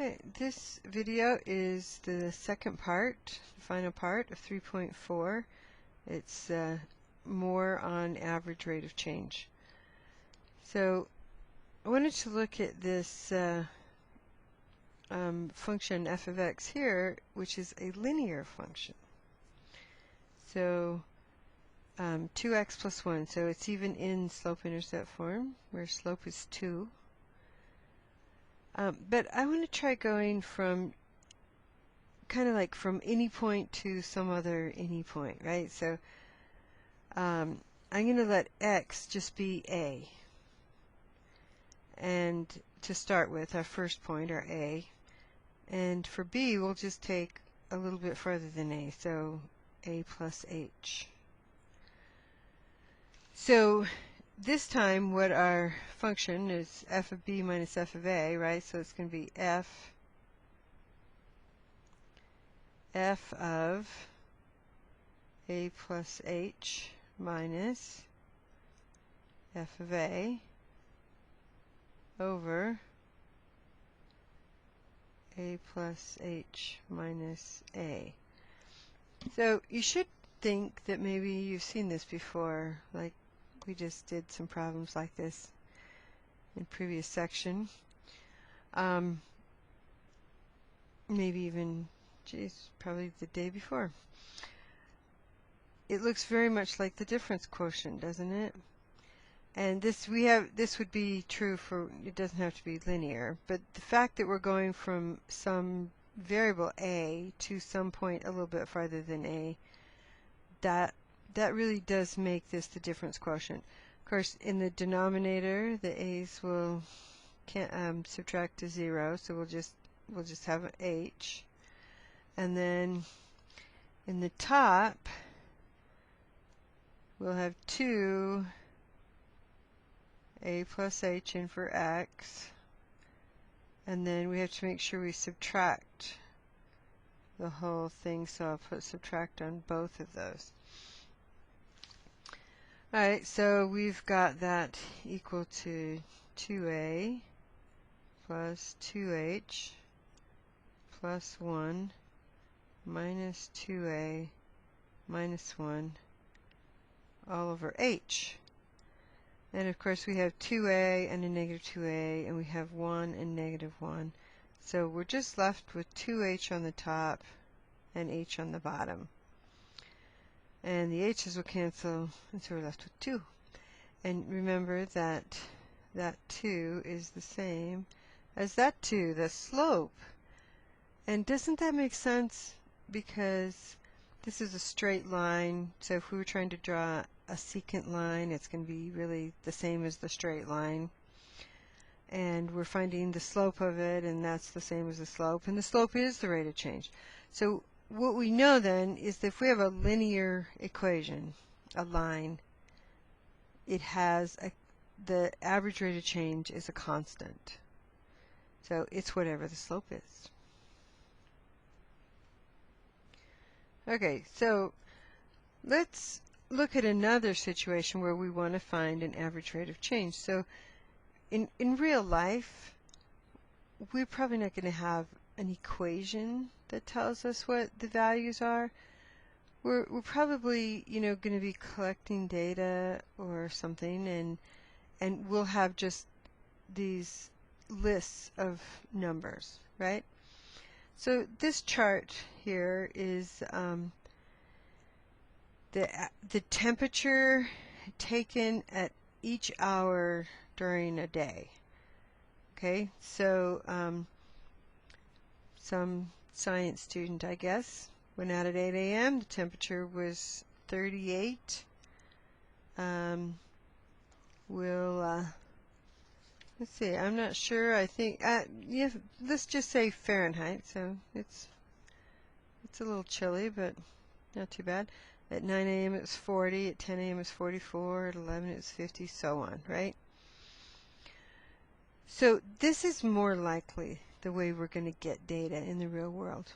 Okay, this video is the second part, the final part of 3.4. It's more on average rate of change. So I wanted to look at this function f of x here, which is a linear function. So 2x plus 1, so it's even in slope-intercept form, where slope is 2. But I want to try going from kind of like from any point to some other any point, right? So I'm going to let x just be a. And to start with, our first point, our a. And for b, we'll just take a little bit further than a, so a plus h. So this time what our function is f of b minus f of a, right? So it's going to be f of a plus h minus f of a over a plus h minus a. So you should think that maybe you've seen this before, like we just did some problems like this in previous section. Maybe even, geez, probably the day before. It looks very much like the difference quotient, doesn't it? And this would be true for, it doesn't have to be linear, but the fact that we're going from some variable a to some point a little bit farther than a, that really does make this the difference quotient. Of course, in the denominator, the a's will can't subtract to 0, so we'll just have an h, and then in the top we'll have 2 a plus h in for x, and then we have to make sure we subtract the whole thing, so I'll put subtract on both of those. Alright, so we've got that equal to 2a plus 2h plus 1 minus 2a minus 1 all over h. And of course we have 2a and a negative 2a, and we have 1 and negative 1. So we're just left with 2h on the top and h on the bottom. And the h's will cancel, and so we're left with 2. And remember that that 2 is the same as that 2, the slope. And doesn't that make sense? Because this is a straight line, so if we were trying to draw a secant line, it's going to be really the same as the straight line. And we're finding the slope of it, and that's the same as the slope. And the slope is the rate of change. So what we know then is that if we have a linear equation, a line, it has the average rate of change is a constant. So it's whatever the slope is. Okay, so let's look at another situation where we want to find an average rate of change. So in real life, we're probably not going to have an equation that tells us what the values are. We're probably, going to be collecting data or something, and we'll have just these lists of numbers, right? So this chart here is the temperature taken at each hour during a day. Okay, so some science student, I guess, went out at 8 a.m. The temperature was 38. Let's see, I'm not sure. I think, yeah, let's just say Fahrenheit. So it's a little chilly, but not too bad. At 9 a.m. it was 40, at 10 a.m. it was 44, at 11 it was 50, so on, right? So this is more likely the way we're going to get data in the real world.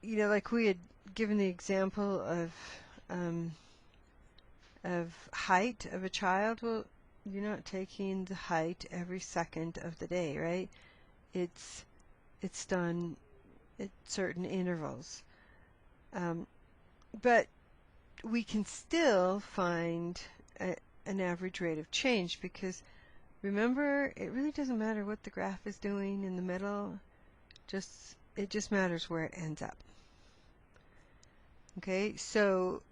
Like we had given the example of height of a child. Well, taking the height every second of the day, right? It's done at certain intervals. But we can still find an average rate of change, because remember, it really doesn't matter what the graph is doing in the middle, it just matters where it ends up. Okay, so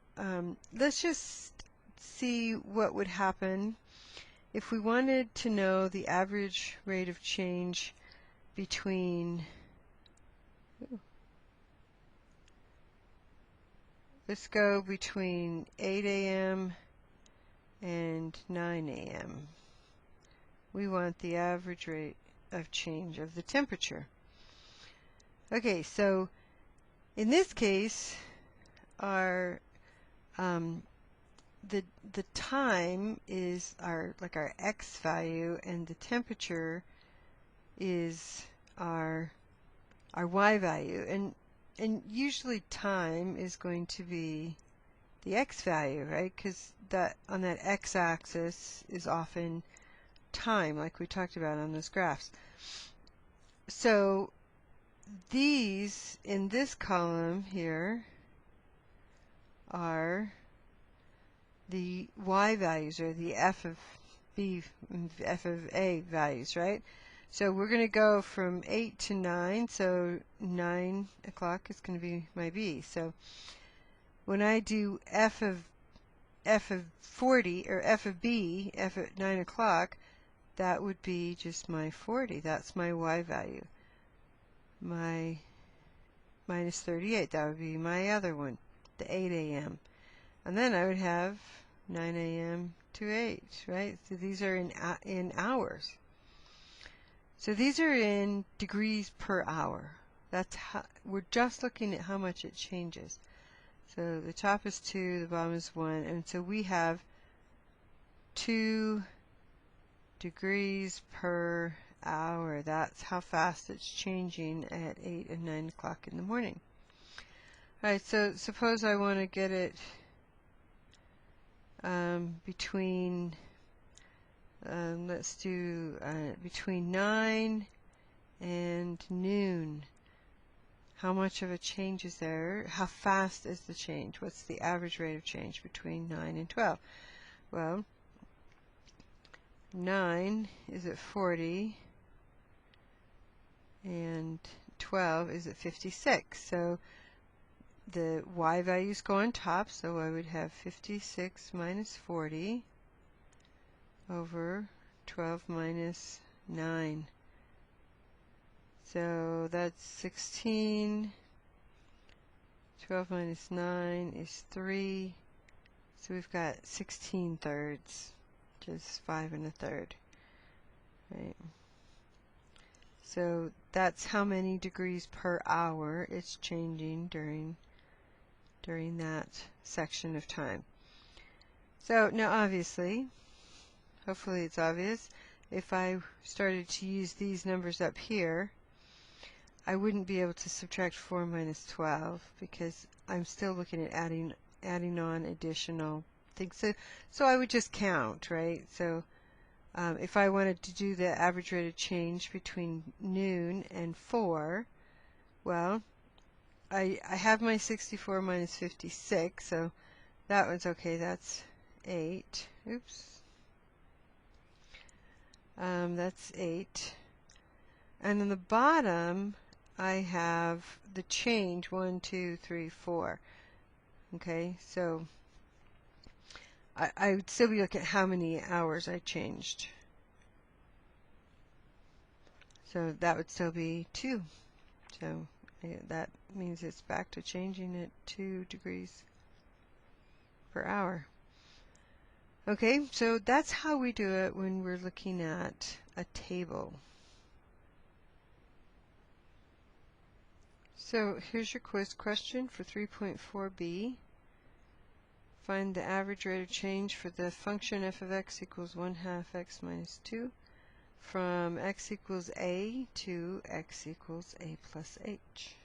let's just see what would happen if we wanted to know the average rate of change between, let's go between 8 a.m. and 9 a.m. We want the average rate of change of the temperature. Okay, so in this case, our the time is our x value, and the temperature is our y value, and usually time is going to be the x value, right? Because that on that x-axis is often time, like we talked about on those graphs. So these in this column here are the y values, or the f of a values, right? So we're going to go from 8 to 9, so 9 o'clock is going to be my b. So when I do f of 40, or f of b, f at 9 o'clock, that would be just my 40. That's my y value. My minus 38, that would be my other one, the 8 a.m. And then I would have 9 a.m. to 8, right? So these are in hours. So these are in degrees per hour. That's how, we're just looking at how much it changes. So the top is 2, the bottom is 1, and so we have 2 degrees per hour. That's how fast it's changing at 8 and 9 o'clock in the morning. Alright, so suppose I want to get it between, let's do between 9 and noon. How much of a change is there? How fast is the change? What's the average rate of change between 9 and 12? Well, 9 is at 40, and 12 is at 56. So the y values go on top, so I would have 56 minus 40 over 12 minus 9. So that's 16. 12 minus 9 is 3. So we've got 16 thirds, which is 5 1/3. Right? So that's how many degrees per hour it's changing during that section of time. So now obviously, hopefully it's obvious, if I started to use these numbers up here, I wouldn't be able to subtract 4 minus 12, because I'm still looking at adding on additional things. So I would just count, right? So if I wanted to do the average rate of change between noon and 4, well, I have my 64 minus 56, so that one's okay. That's 8. Oops. That's 8. And on the bottom, I have the change 1, 2, 3, 4. Okay, so I would still be looking at how many hours I changed. So that would still be 2. So that means it's back to changing at 2 degrees per hour. Okay, so that's how we do it when we're looking at a table. So here's your quiz question for 3.4b. Find the average rate of change for the function f of x equals 1/2 x minus 2 from x equals a to x equals a plus h.